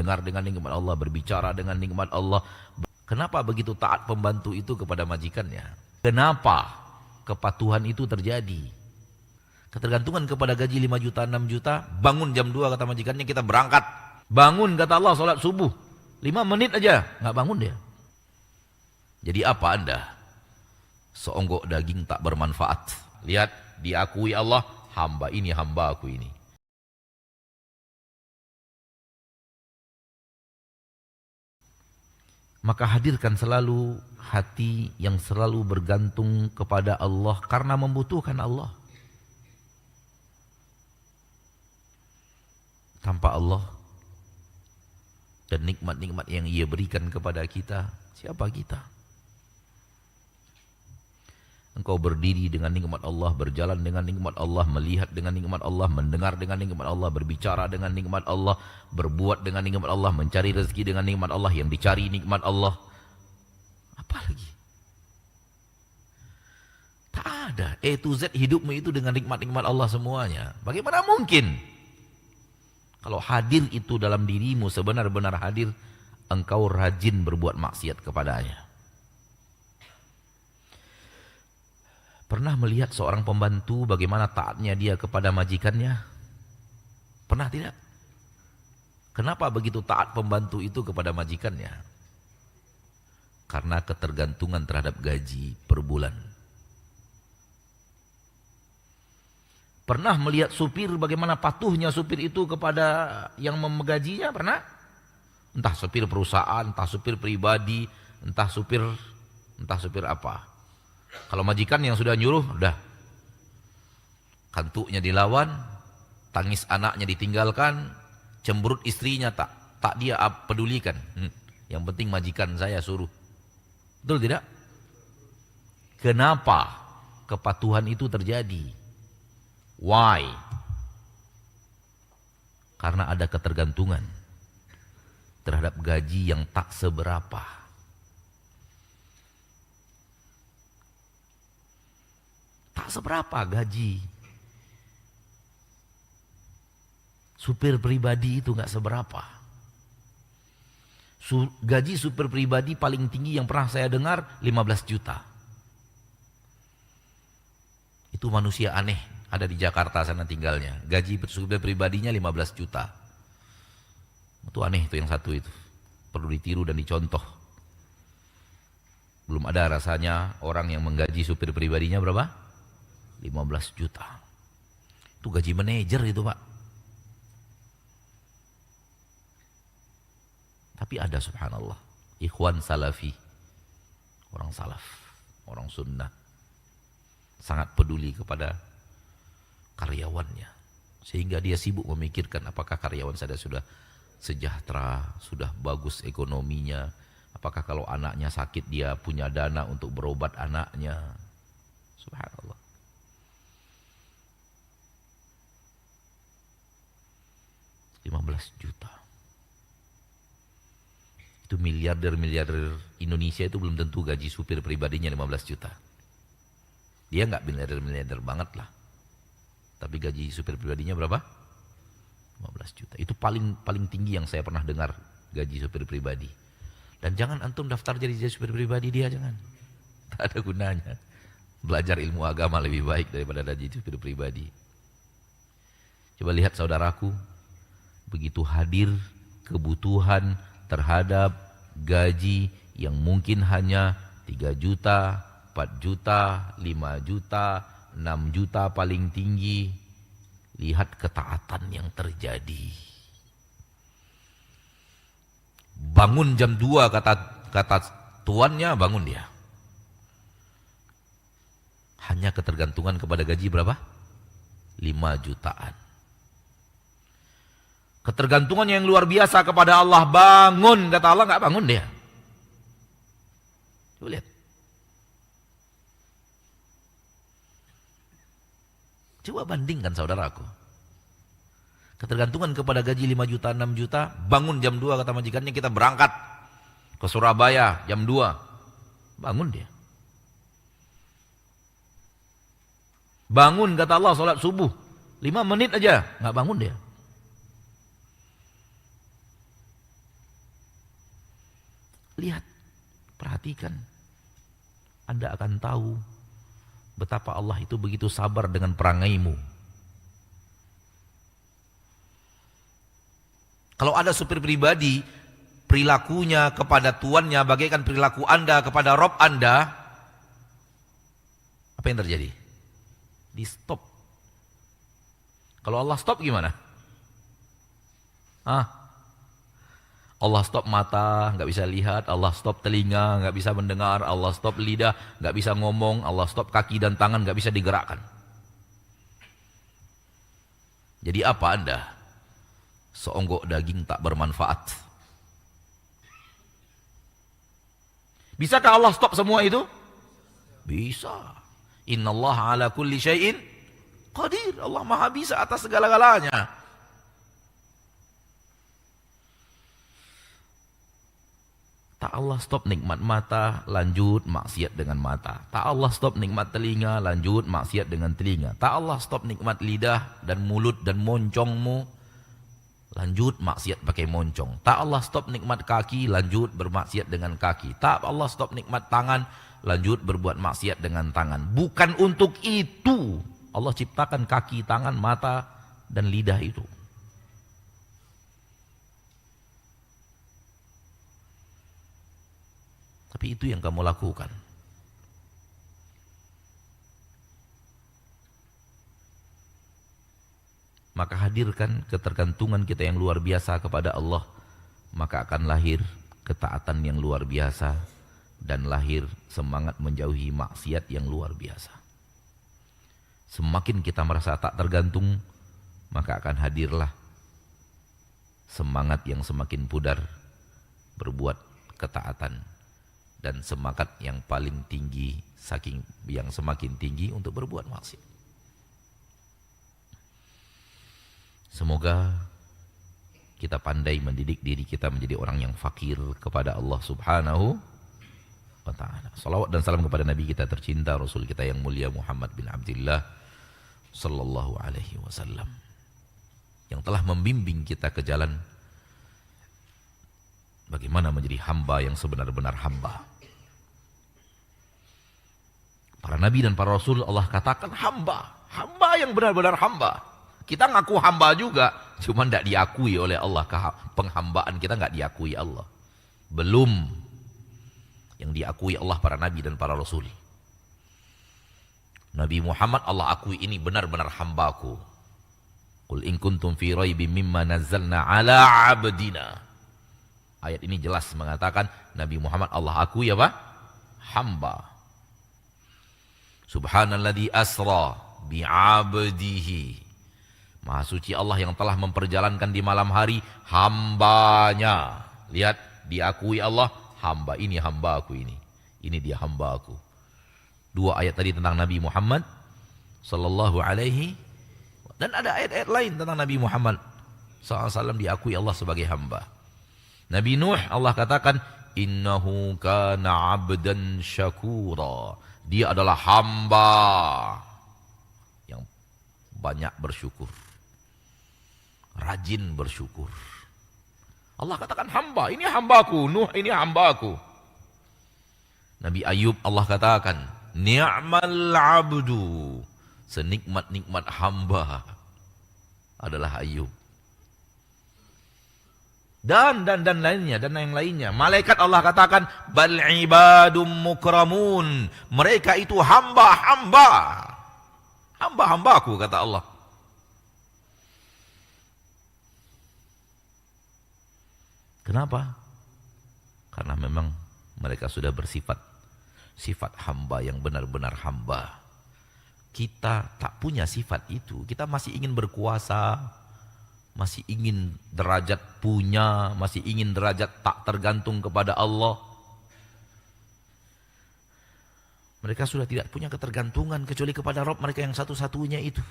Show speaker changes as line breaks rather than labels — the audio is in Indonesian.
mendengar dengan nikmat Allah, berbicara dengan nikmat Allah. Kenapa begitu taat pembantu itu kepada majikannya? Kenapa kepatuhan itu terjadi? Ketergantungan kepada gaji 5 juta, 6 juta, bangun jam 2 kata majikannya kita berangkat. Bangun kata Allah sholat subuh, 5 menit aja, nggak bangun dia. Jadi apa Anda? Seonggok daging tak bermanfaat. Lihat, diakui Allah, hamba ini hamba aku ini. Maka hadirkan selalu hati yang selalu bergantung kepada Allah karena membutuhkan Allah. Tanpa Allah dan nikmat-nikmat yang Ia berikan kepada kita, siapa kita? Engkau berdiri dengan nikmat Allah, berjalan dengan nikmat Allah, melihat dengan nikmat Allah, mendengar dengan nikmat Allah, berbicara dengan nikmat Allah, berbuat dengan nikmat Allah, mencari rezeki dengan nikmat Allah, yang dicari nikmat Allah. Apa lagi? Tak ada. A to Z hidupmu itu dengan nikmat-nikmat Allah semuanya. Bagaimana mungkin? Kalau hadir itu dalam dirimu sebenar-benar hadir, engkau rajin berbuat maksiat kepadanya. Pernah melihat seorang pembantu bagaimana taatnya dia kepada majikannya? Pernah tidak? Kenapa begitu taat pembantu itu kepada majikannya? Karena ketergantungan terhadap gaji per bulan. Pernah melihat supir bagaimana patuhnya supir itu kepada yang menggajinya? Pernah? Entah supir perusahaan, entah supir pribadi, entah supir apa. Kalau majikan yang sudah nyuruh, udah. Kantuknya dilawan, tangis anaknya ditinggalkan, cemberut istrinya tak dia pedulikan. Yang penting majikan saya suruh. Betul tidak? Kenapa kepatuhan itu terjadi? Why? Karena ada ketergantungan terhadap gaji yang tak seberapa. Tak seberapa gaji. Supir pribadi itu gak seberapa. Gaji supir pribadi paling tinggi yang pernah saya dengar 15 juta. Itu manusia aneh. Ada di Jakarta sana tinggalnya. Gaji supir pribadinya 15 juta. Itu aneh itu yang satu itu. Perlu ditiru dan dicontoh. Belum ada rasanya orang yang menggaji supir pribadinya berapa? 15 juta. Itu gaji manajer itu Pak. Tapi ada subhanallah. Ikhwan salafi. Orang salaf. Orang sunnah. Sangat peduli kepada karyawannya. Sehingga dia sibuk memikirkan apakah karyawan saya sudah sejahtera, sudah bagus ekonominya. Apakah kalau anaknya sakit dia punya dana untuk berobat anaknya. Subhanallah. $15 juta. Itu miliarder-miliarder Indonesia itu belum tentu gaji supir pribadinya 15 juta. Dia nggak miliarder-miliarder banget lah. Tapi gaji supir pribadinya berapa? 15 juta. Itu paling tinggi yang saya pernah dengar gaji supir pribadi. Dan jangan antum daftar jadi supir pribadi dia, jangan. Tak ada gunanya. Belajar ilmu agama lebih baik daripada jadi supir pribadi. Coba lihat saudaraku, begitu hadir kebutuhan terhadap gaji yang mungkin hanya 3 juta, 4 juta, 5 juta, 6 juta paling tinggi. Lihat ketaatan yang terjadi. Bangun jam 2 kata tuannya, bangun dia. Hanya ketergantungan kepada gaji berapa? 5 jutaan. Ketergantungannya yang luar biasa kepada Allah, bangun kata Allah, nggak bangun dia. Coba lihat. Coba bandingkan saudaraku. Ketergantungan kepada gaji 5 juta, 6 juta, bangun jam 2 kata majikannya kita berangkat ke Surabaya jam 2. Bangun dia. Bangun kata Allah sholat subuh. 5 menit aja, nggak bangun dia. Lihat, perhatikan. Anda akan tahu betapa Allah itu begitu sabar dengan perangaimu. Kalau ada supir pribadi, perilakunya kepada tuannya bagaikan perilaku Anda kepada Rob Anda, apa yang terjadi? Di stop. Kalau Allah stop gimana? Allah stop mata, nggak bisa lihat. Allah stop telinga, nggak bisa mendengar. Allah stop lidah, nggak bisa ngomong. Allah stop kaki dan tangan, nggak bisa digerakkan. Jadi apa Anda? Seonggok daging tak bermanfaat. Bisakah Allah stop semua itu? Bisa. Innallaha ala kulli syai'in qadir. Allah maha bisa atas segala-galanya. Tak Allah stop nikmat mata, lanjut maksiat dengan mata. Tak Allah stop nikmat telinga, lanjut maksiat dengan telinga. Tak Allah stop nikmat lidah dan mulut dan moncongmu, lanjut maksiat pakai moncong. Tak Allah stop nikmat kaki, lanjut bermaksiat dengan kaki. Tak Allah stop nikmat tangan, lanjut berbuat maksiat dengan tangan. Bukan untuk itu Allah ciptakan kaki, tangan, mata, dan lidah itu. Tapi itu yang kamu lakukan. Maka hadirkan ketergantungan kita yang luar biasa kepada Allah, maka akan lahir ketaatan yang luar biasa dan lahir semangat menjauhi maksiat yang luar biasa. Semakin kita merasa tak tergantung, maka akan hadirlah semangat yang semakin pudar berbuat ketaatan dan semangat yang paling tinggi, saking yang semakin tinggi untuk berbuat maksiat. Semoga kita pandai mendidik diri kita menjadi orang yang fakir kepada Allah Subhanahu wa ta'ala. Salawat dan salam kepada Nabi kita tercinta, Rasul kita yang mulia Muhammad bin Abdullah sallallahu alaihi wasallam, yang telah membimbing kita ke jalan bagaimana menjadi hamba yang sebenar-benar hamba. Para nabi dan para rasul Allah katakan hamba, hamba yang benar-benar hamba. Kita ngaku hamba juga, cuma tidak diakui oleh Allah. Penghambaan kita nggak diakui Allah. Belum yang diakui Allah para nabi dan para rasul. Nabi Muhammad Allah akui ini benar-benar hambaku. Qul in kuntum fi raibim mimma nazzalna ala abdina. Ayat ini jelas mengatakan Nabi Muhammad Allah akui apa? Hamba. Subhanalladzi asra bi'abdihi. Maha suci Allah yang telah memperjalankan di malam hari hambanya. Lihat, diakui Allah, hamba ini hamba aku ini. Ini dia hamba aku. Dua ayat tadi tentang Nabi Muhammad sallallahu alaihi, dan ada ayat-ayat lain tentang Nabi Muhammad sallallahu alaihi wasallam diakui Allah sebagai hamba. Nabi Nuh Allah katakan innahu kana 'abdan syakura. Dia adalah hamba yang banyak bersyukur. Rajin bersyukur. Allah katakan hamba, ini hambaku. Nuh ini hambaku. Nabi Ayub Allah katakan ni'mal 'abdu. Senikmat-nikmat hamba adalah Ayub. Dan lainnya, dan yang lainnya. Malaikat Allah katakan bal ibadum mukramun. Mereka itu hamba-hamba. Hamba-hambaku kata Allah. Kenapa? Karena memang mereka sudah bersifat sifat hamba yang benar-benar hamba. Kita tak punya sifat itu. Kita masih ingin berkuasa, masih ingin derajat punya, masih ingin derajat tak tergantung kepada Allah. Mereka sudah tidak punya ketergantungan kecuali kepada Rabb mereka yang satu-satunya itu.